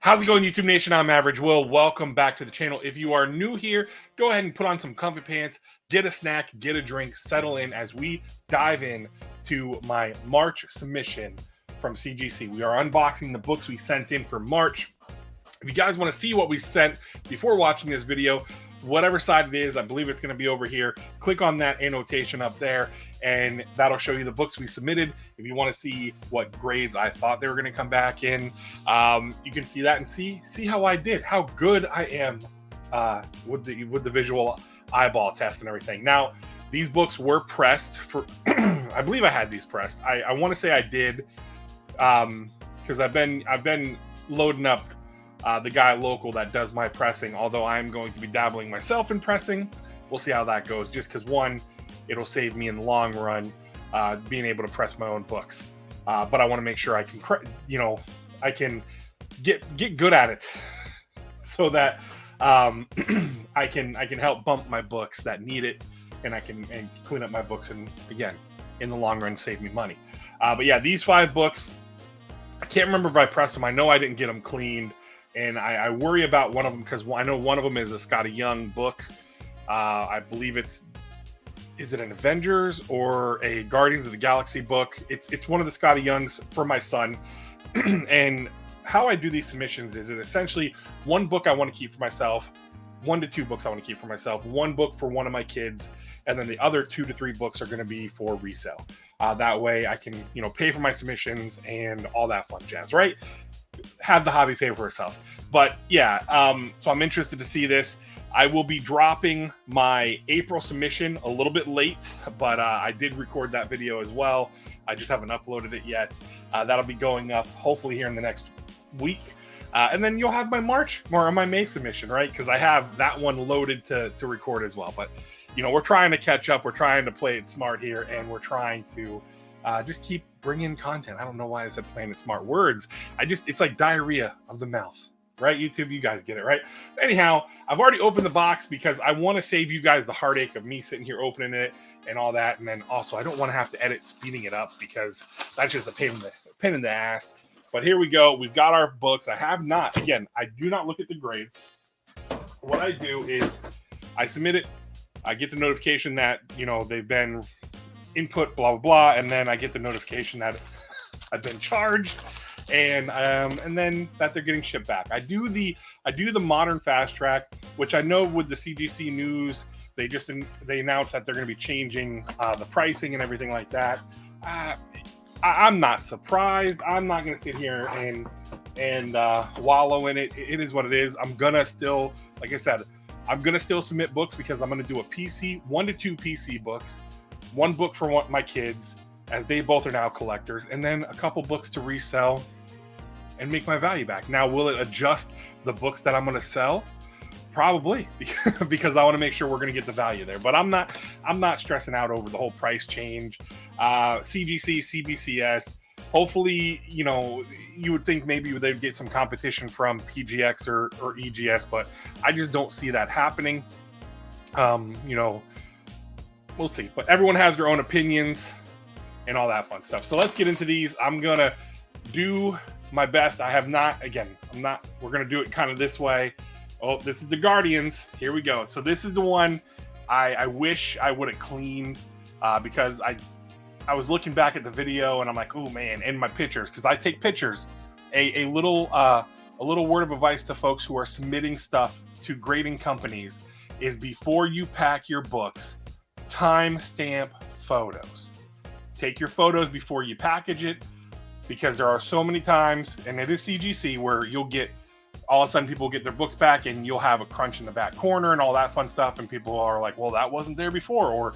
How's it going, YouTube Nation? I'm Average Will. Welcome back to the channel. If you are new here, go ahead and put on some comfy pants, get a snack, get a drink, settle in as we dive in to my March submission from CGC. We are unboxing the books we sent in for March. If you guys want to see what we sent before watching this video, whatever side it is, I believe it's going to be over here. Click on that annotation up there, and that'll show you the books we submitted. If you want to see what grades I thought they were going to come back in, you can see that and see how I did, how good I am with the visual eyeball test and everything. Now, these books were pressed for. I believe I had these pressed. I want to say I did, because I've been loading up the guy local that does my pressing, although I'm going to be dabbling myself in pressing. We'll see how that goes, just because one, it'll save me in the long run being able to press my own books, but I want to make sure I can I can get good at it so that I can help bump my books that need it, and I can clean up my books, and again, in the long run, save me money. But yeah, these 5 books, I can't remember if I pressed them. I know I didn't get them cleaned. And I worry about one of them because I know one of them is a Scotty Young book. I believe is it an Avengers or a Guardians of the Galaxy book? It's one of the Scotty Youngs for my son. And how I do these submissions is essentially one book I want to keep for myself, 1 to 2 books I want to keep for myself, 1 book for one of my kids, and then the other 2 to 3 books are going to be for resale. That way I can pay for my submissions and all that fun jazz, right? Have the hobby pay for itself. But yeah, so I'm interested to see this. I will be dropping my April submission a little bit late, but I did record that video as well. I just haven't uploaded it yet. That'll be going up hopefully here in the next week. And then you'll have my March or my May submission, right? Because I have that one loaded to record as well. But we're trying to catch up. We're trying to play it smart here, and we're trying to just keep bringing content. I don't know why I said playing it smart words. It's like diarrhea of the mouth, right? YouTube, you guys get it, right? Anyhow, I've already opened the box because I want to save you guys the heartache of me sitting here opening it and all that. And then also, I don't want to have to edit speeding it up because that's just a pain in the ass. But here we go. We've got our books. I do not look at the grades. What I do is I submit it. I get the notification that, they've been input, blah, blah, blah. And then I get the notification that I've been charged, and then that they're getting shipped back. I do the modern fast track, which I know with the CGC news, they announced that they're going to be changing the pricing and everything like that. I'm not surprised. I'm not going to sit here and wallow in it. It is what it is. I'm gonna still, like I said, I'm gonna still submit books because I'm gonna do a PC, 1 to 2 PC books, 1 book for my kids, as they both are now collectors, and then a couple books to resell and make my value back. Now, will it adjust the books that I'm going to sell? Probably, because I want to make sure we're going to get the value there. But I'm not stressing out over the whole price change. CGC, CBCS. Hopefully, you would think maybe they'd get some competition from PGX or EGS, but I just don't see that happening. We'll see. But everyone has their own opinions and all that fun stuff. So let's get into these. I'm going to do my best. We're going to do it kind of this way. Oh, this is the Guardians. Here we go. So this is the one I wish I would have cleaned because I was looking back at the video and I'm like, oh man, and my pictures, because I take pictures. A little word of advice to folks who are submitting stuff to grading companies is before you pack your books, timestamp photos. Take your photos before you package it, because there are so many times, and it is CGC, where you'll get, all of a sudden people get their books back and you'll have a crunch in the back corner and all that fun stuff, and people are like, well, that wasn't there before, or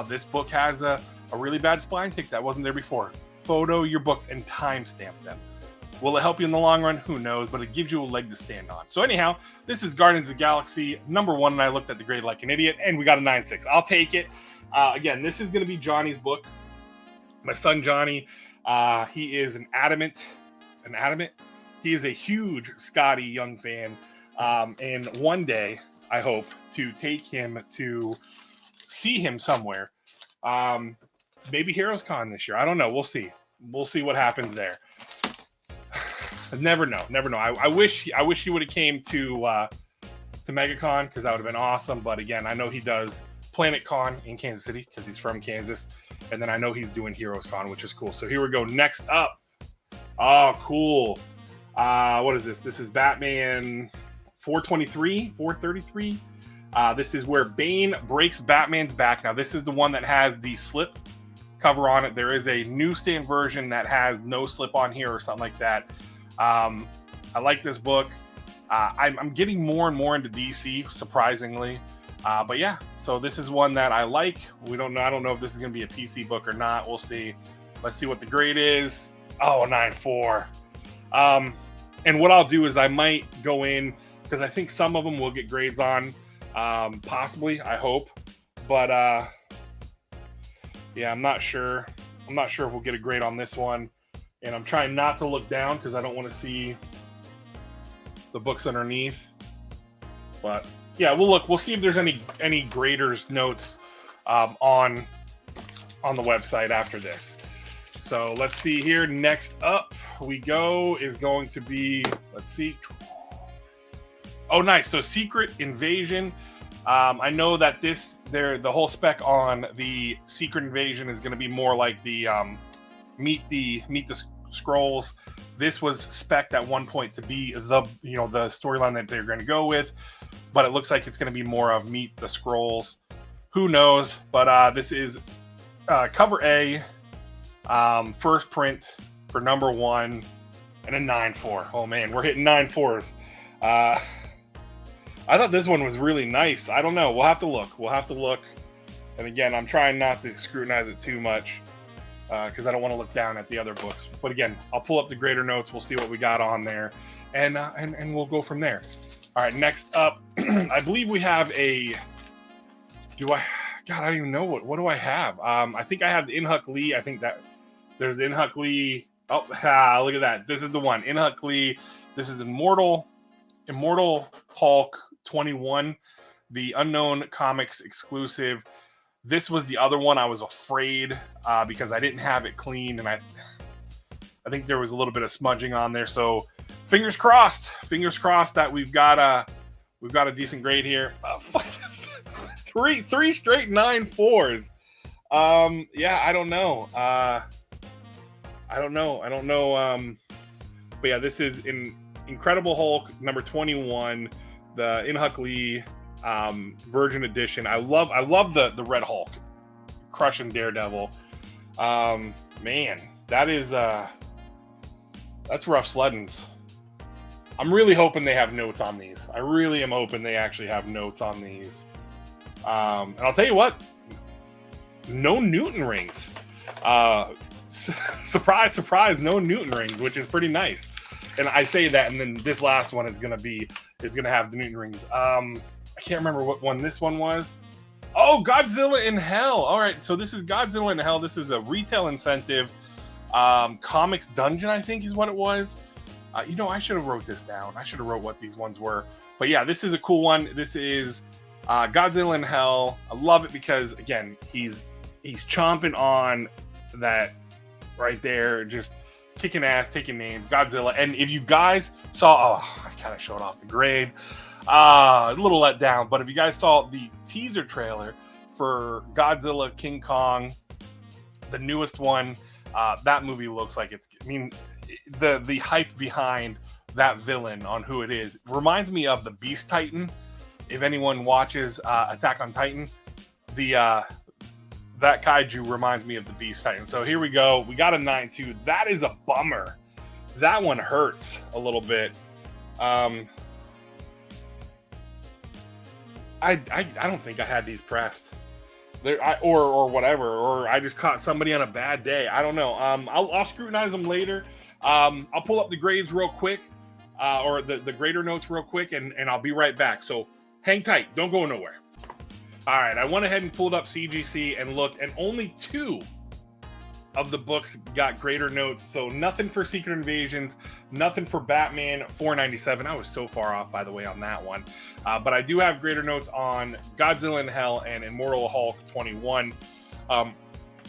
this book has a really bad spline tick that wasn't there before. Photo your books and timestamp them. Will it help you in the long run? Who knows, but it gives you a leg to stand on. So anyhow, this is Guardians of the Galaxy #1, and I looked at the grade like an idiot, and we got a 9.6. I'll take it. Again, this is going to be Johnny's book. My son, Johnny, he is he is a huge Scotty Young fan. And one day, I hope to take him to see him somewhere. Maybe Heroes Con this year. I don't know. We'll see. We'll see what happens there. Never know. I wish he would have came to MegaCon, because that would have been awesome. But again, I know he does Planet Con in Kansas City because he's from Kansas, and then I know he's doing Heroes Con, which is cool. So here we go. Next up, oh cool. What is this? This is Batman 433. This is where Bane breaks Batman's back. Now this is the one that has the slip cover on it. There is a newsstand version that has no slip on here or something like that. I like this book. I'm getting more and more into DC, surprisingly. But yeah, so this is one that I like. I don't know if this is going to be a PC book or not. We'll see. Let's see what the grade is. Oh, 9.4. And what I'll do is I might go in, because I think some of them will get grades on, possibly, I hope. But yeah, I'm not sure. I'm not sure if we'll get a grade on this one. And I'm trying not to look down because I don't want to see the books underneath. But yeah, we'll look. We'll see if there's any graders notes on the website after this. So let's see here. Next up we go is going to be, let's see. Oh, nice. So Secret Invasion. I know that the whole spec on the Secret Invasion is going to be more like the Meet the Scrolls. This was spec'd at one point to be the storyline that they're going to go with, but it looks like it's going to be more of Meet the Scrolls. Who knows? But this is cover A, first print for number 1, and a 9.4. Oh man, we're hitting 9.4s. I thought this one was really nice. I don't know. We'll have to look. And again, I'm trying not to scrutinize it too much because I don't want to look down at the other books. But again, I'll pull up the grader notes. We'll see what we got on there, and we'll go from there. All right, next up, I believe we have a. God, I don't even know what do I have. I think I have the Inhuck Lee. I think that there's the Inhuck Lee. Oh, look at that. This is the one. Inhuck Lee. This is Immortal Hulk 21, the Unknown Comics exclusive. This was the other one I was afraid because I didn't have it cleaned, and I think there was a little bit of smudging on there. So fingers crossed that we've got a decent grade here. Three straight 9.4s. Yeah, I don't know. But yeah, this is in Incredible Hulk number 21, the Inhuck Lee Virgin Edition. I love the Red Hulk crushing Daredevil. Man, that's rough sleddings. I'm really hoping they have notes on these. I really am hoping they actually have notes on these. And I'll tell you what, no Newton rings. Surprise, surprise, no Newton rings, which is pretty nice. And I say that, and then this last one is gonna have the Newton rings. I can't remember what one this one was. Oh, Godzilla in Hell. All right, so this is Godzilla in Hell. This is a retail incentive. Comics Dungeon, I think, is what it was. I should have wrote this down. I should have wrote what these ones were. But yeah, this is a cool one. This is Godzilla in Hell. I love it because, again, he's chomping on that right there, just kicking ass, taking names, Godzilla. And if you guys saw, I kind of showed off the grade, a little let down, but if you guys saw the teaser trailer for Godzilla King Kong, the newest one, that movie looks like the hype behind that villain on who it is reminds me of the Beast Titan. If anyone watches Attack on Titan, that kaiju reminds me of the Beast Titan. So here we go. We got a 9.2. That is a bummer. That one hurts a little bit. I don't think I had these pressed. Or whatever. Or I just caught somebody on a bad day. I don't know. I'll scrutinize them later. I'll pull up the grades real quick. Or the grader notes real quick. And I'll be right back. So hang tight. Don't go nowhere. All right, I went ahead and pulled up CGC and looked, and only 2 of the books got grader notes. So nothing for Secret Invasions, nothing for Batman 497. I was so far off, by the way, on that one. But I do have grader notes on Godzilla in Hell and Immortal Hulk 21.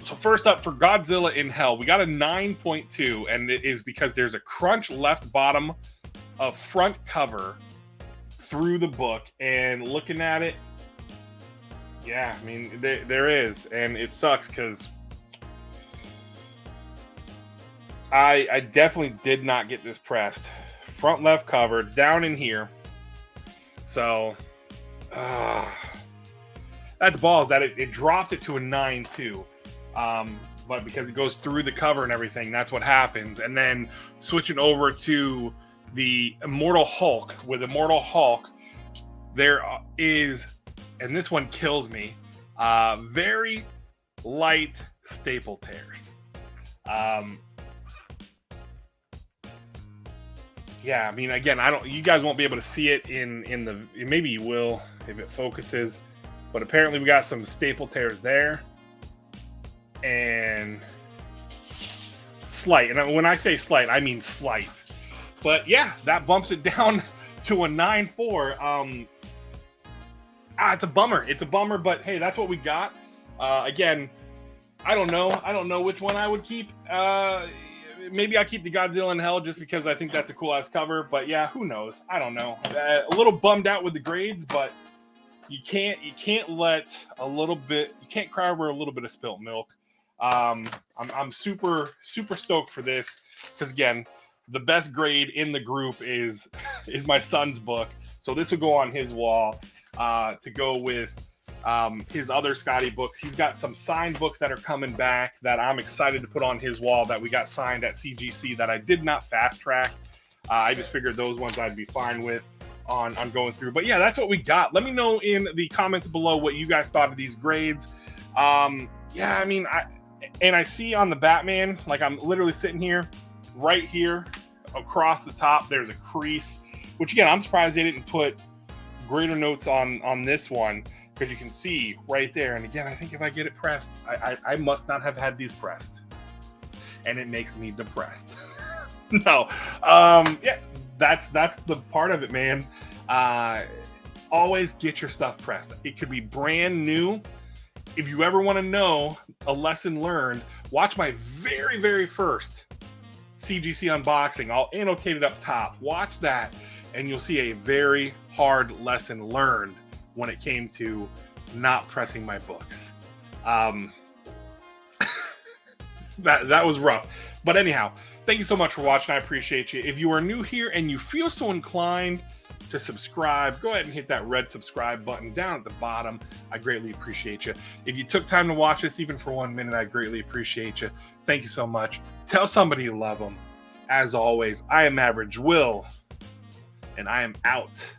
So first up for Godzilla in Hell, we got a 9.2, and it is because there's a crunch left bottom of front cover through the book, and looking at it, yeah, I mean, there is, and it sucks because I definitely did not get this pressed. Front left cover, it's down in here. So, that's balls that it dropped it to a 9.2. But because it goes through the cover and everything, that's what happens. And then switching over to the Immortal Hulk, with Immortal Hulk, there is, and this one kills me, very light staple tears. Yeah, I mean, again, you guys won't be able to see it in the, maybe you will if it focuses, but apparently we got some staple tears there, and slight, and when I say slight, I mean slight. But yeah, that bumps it down to a 9.4. It's a bummer, but hey, that's what we got. Again, I don't know which one I would keep. Maybe I keep the Godzilla in Hell just because I think that's a cool ass cover. But yeah, who knows? I don't know. A little bummed out with the grades, but you can't cry over a little bit of spilt milk. I'm super stoked for this because, again, the best grade in the group is my son's book, so this will go on his wall to go with his other Scotty books. He's got some signed books that are coming back that I'm excited to put on his wall that we got signed at CGC that I did not fast track. I just figured those ones I'd be fine with on going through. But yeah, that's what we got. Let me know in the comments below what you guys thought of these grades. Yeah, I mean, I see on the Batman, like I'm literally sitting here, right here, across the top, there's a crease, which again, I'm surprised they didn't put greater notes on this one, because you can see right there. And again, I think if I get it pressed, I must not have had these pressed, and it makes me depressed. No, yeah, that's the part of it, man. Always get your stuff pressed. It could be brand new. If you ever want to know a lesson learned, watch my very first CGC unboxing. I'll annotate it up top. Watch that, and you'll see a very hard lesson learned when it came to not pressing my books. That was rough. But anyhow, thank you so much for watching. I appreciate you. If you are new here and you feel so inclined to subscribe, go ahead and hit that red subscribe button down at the bottom. I greatly appreciate you. If you took time to watch this, even for 1 minute, I greatly appreciate you. Thank you so much. Tell somebody you love them. As always, I am Average Will, and I am out.